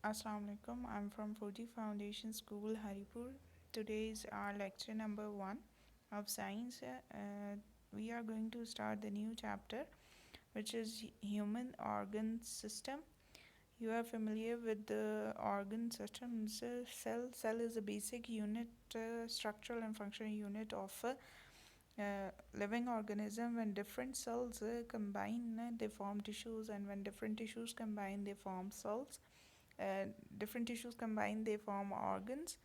Assalamu alaikum. I'm from 40 Foundation School, Haripur. Today is our lecture number 1 of science. We are going to start the new chapter, which is human organ system. You are familiar with the organ system. So cell is a basic unit, structural and functional unit of a living organism. When different cells combine, they form tissues, and when different tissues combine, they form cells. uh, Different tissues combine, they form organs,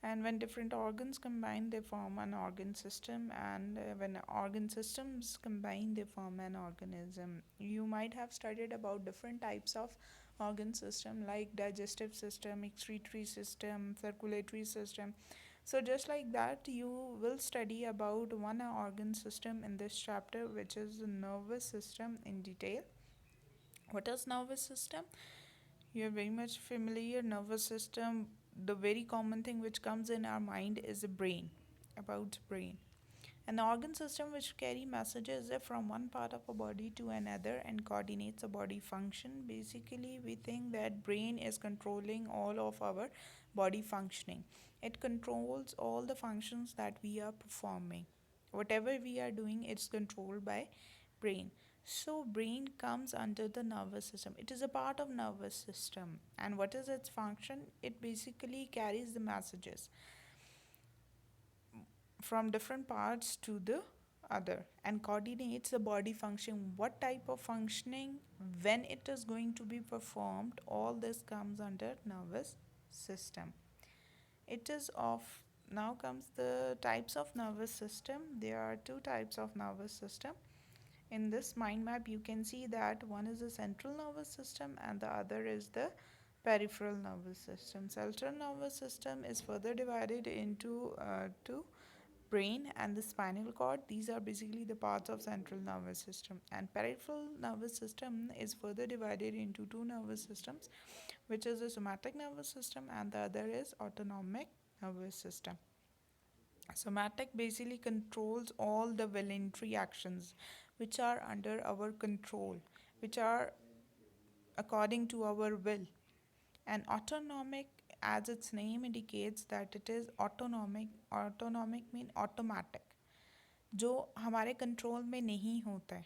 and when different organs combine, they form an organ system, and when organ systems combine, they form an organism. You might have studied about different types of organ system, like digestive system, excretory system, circulatory system. So just like that, you will study about one organ system in this chapter, which is the nervous system, in detail. What is nervous system? You're very much familiar. Nervous system, the very common thing which comes in our mind is the brain, about brain. An organ system which carry messages from one part of a body to another and coordinates a body function. Basically, we think that brain is controlling all of our body functioning. It controls all the functions that we are performing. Whatever we are doing, it's controlled by brain. So brain comes under the nervous system. It is a part of nervous system. And what is its function? It basically carries the messages from different parts to the other and coordinates the body function. What type of functioning, when it is going to be performed, all this comes under nervous system. It is of Now comes the types of nervous system. There are two types of nervous system. In this mind map, you can see that one is the central nervous system and the other is the peripheral nervous system. Central nervous system is further divided into two: brain and the spinal cord. These are basically the parts of central nervous system. And peripheral nervous system is further divided into two nervous systems, which is the somatic nervous system and the other is autonomic nervous system. Somatic basically controls all the voluntary actions which are under our control, which are according to our will. And autonomic, as its name indicates, that it is autonomic. Autonomic mean automatic, जो हमारे control में नहीं होता है,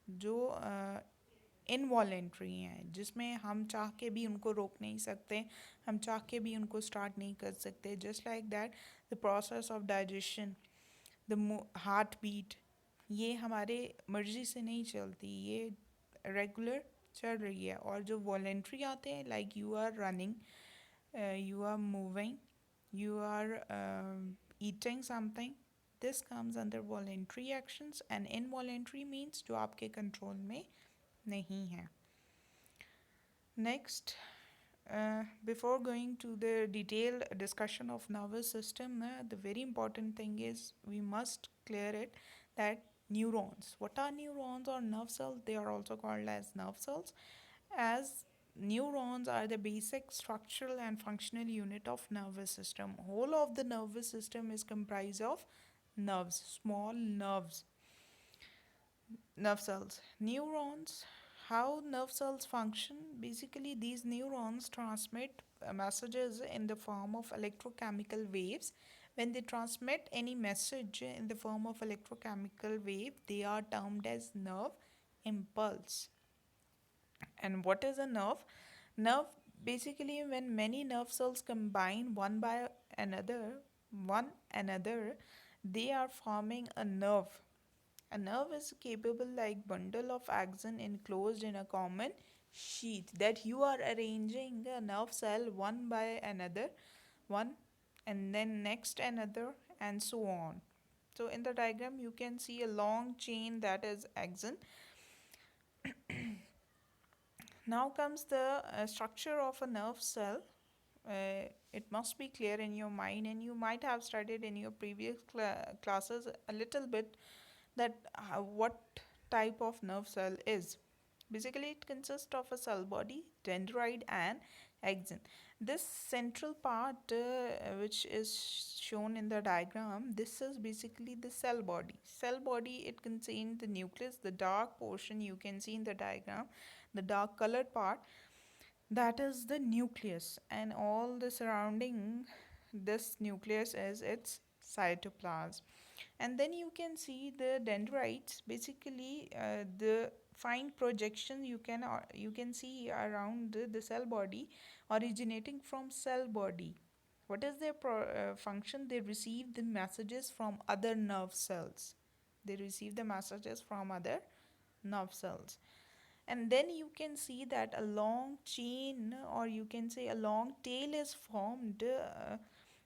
जो involuntary हैं, जिसमें हम चाह के भी उनको रोक नहीं सकते, हम चाह के भी उनको स्टार्ट नहीं कर सकते. Just like that the process of digestion, the heartbeat, ये हमारे मर्जी से नहीं चलती, ये रेगुलर चल रही है. और जो वॉलेंट्री आते हैं, like you are running, you are moving, you are eating something, this comes under voluntary actions. And involuntary means जो आपके कंट्रोल में नहीं है. Next, before going to the detailed discussion of nervous system, the very important thing is we must clear it that neurons. What are neurons or nerve cells? They are also called as nerve cells, as neurons are the basic structural and functional unit of nervous system. Whole of the nervous system is comprised of nerves, small nerves, nerve cells. Neurons, how nerve cells function? Basically, these neurons transmit messages in the form of electrochemical waves. When they transmit any message in the form of electrochemical wave, they are termed as nerve impulse. And what is a nerve? Nerve, basically, when many nerve cells combine one another, they are forming a nerve. A nerve is capable like bundle of axon enclosed in a common sheath, that you are arranging a nerve cell one by another, one and then next another, and so on. So in the diagram you can see a long chain, that is axon. Now comes the structure of a nerve cell. It must be clear in your mind, and you might have studied in your previous classes a little bit that what type of nerve cell is. Basically, it consists of a cell body, dendrite, and axon. This central part, which is shown in the diagram, this is basically the cell body. Cell body, it contains the nucleus, the dark portion you can see in the diagram, the dark colored part. That is the nucleus, and all the surrounding this nucleus is its cytoplasm. And then you can see the dendrites, basically the fine projection you can see around the cell body originating from cell body. What is their function? They receive the messages from other nerve cells. They receive the messages from other nerve cells. And then you can see that a long chain, or you can say a long tail, is formed.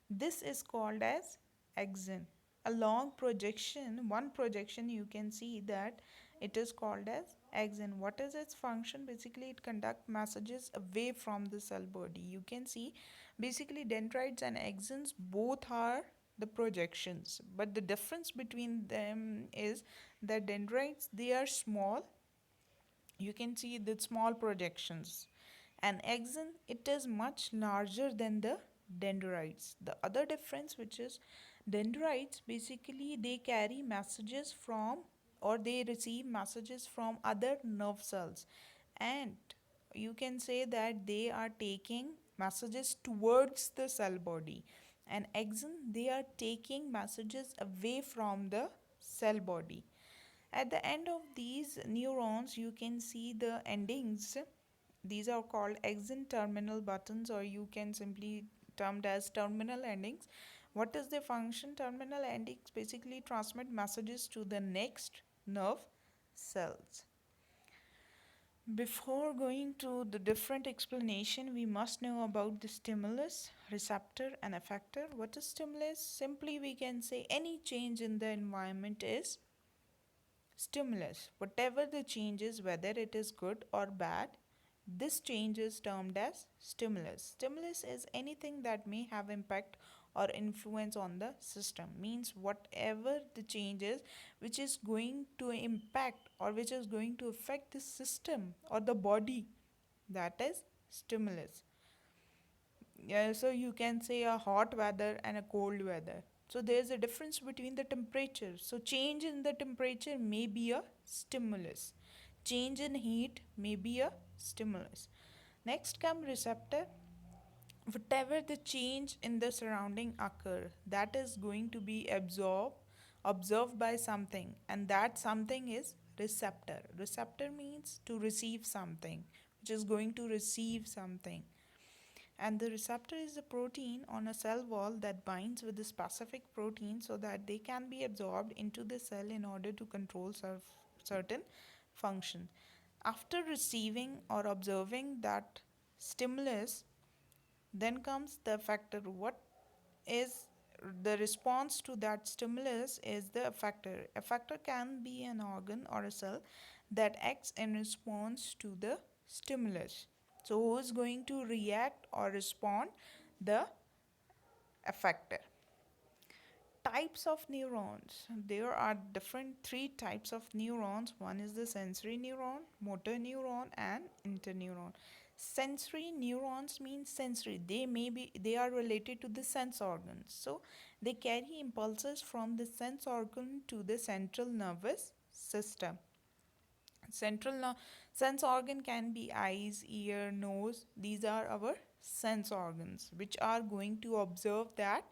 This is called as axon. A long projection, one projection, you can see that it is called as axon. What is its function? Basically it conduct messages away from the cell body. You can see basically dendrites and axons both are the projections, but the difference between them is that dendrites, they are small. You can see the small projections, and axon, it is much larger than the dendrites. The other difference, which is dendrites, basically they carry messages from, or they receive messages from other nerve cells, and you can say that they are taking messages towards the cell body. And axon, they are taking messages away from the cell body. At the end of these neurons, you can see the endings. These are called axon terminal buttons, or you can simply termed as terminal endings. What is the function? Terminal endings basically transmit messages to the next nerve cells. Before going to the different explanation, we must know about the stimulus, receptor, and effector. What is stimulus? Simply we can say any change in the environment is stimulus. Whatever the change is, whether it is good or bad, this change is termed as stimulus. Stimulus is anything that may have impact or influence on the system. Means whatever the change is which is going to impact or which is going to affect the system or the body, that is stimulus. Yeah, so you can say a hot weather and a cold weather. So there's a difference between the temperature. So change in the temperature may be a stimulus. Change in heat may be a stimulus. Next come receptor. Whatever the change in the surrounding occur, that is going to be observed by something, and that something is receptor. Receptor means to receive something, which is going to receive something. And the receptor is a protein on a cell wall that binds with a specific protein so that they can be absorbed into the cell in order to control certain function. After receiving or observing that stimulus, then comes the effector. What is the response to that stimulus is the effector. Effector can be an organ or a cell that acts in response to the stimulus. So who is going to react or respond? The effector. Types of neurons. There are different three types of neurons. One is the sensory neuron, motor neuron, and interneuron. Sensory neurons mean sensory. They are related to the sense organs. So they carry impulses from the sense organ to the central nervous system. Sense organ can be eyes, ear, nose. These are our sense organs which are going to observe that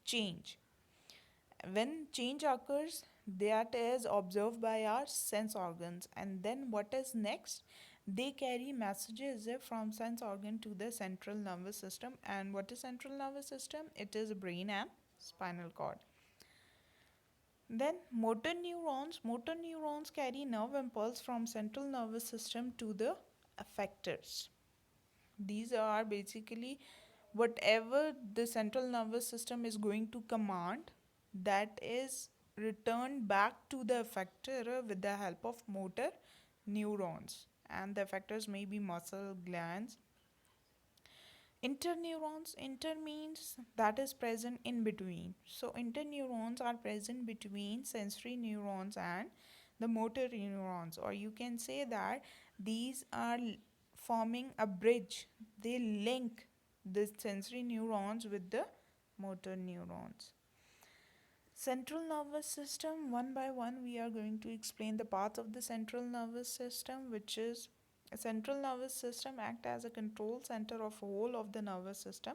change. When change occurs, that is observed by our sense organs, and then what is next? They carry messages from sense organ to the central nervous system. And what is central nervous system? It is brain and spinal cord. Then motor neurons carry nerve impulse from central nervous system to the effectors. These are basically whatever the central nervous system is going to command, that is returned back to the effector with the help of motor neurons. And the effectors may be muscle glands. Interneurons, inter means that is present in between. So interneurons are present between sensory neurons and the motor neurons, or you can say that these are forming a bridge. They link the sensory neurons with the motor neurons. Central nervous system, one by one we are going to explain the parts of the central nervous system, which is A central nervous system acts as a control center of whole of the nervous system.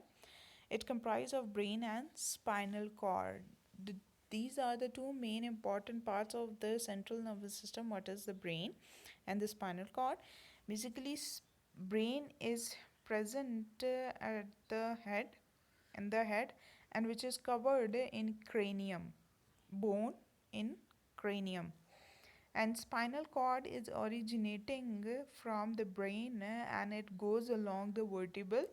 It comprises of brain and spinal cord. The, these are the two main important parts of the central nervous system. What is the brain and the spinal cord? Basically, brain is present at the head, in the head, and which is covered in cranium, bone in cranium, and spinal cord is originating from the brain and it goes along the vertebral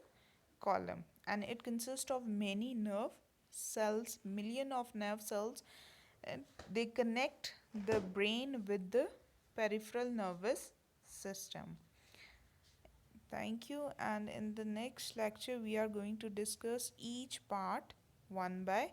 column, and it consists of many nerve cells, million of nerve cells, and they connect the brain with the peripheral nervous system. Thank you, and in the next lecture we are going to discuss each part one by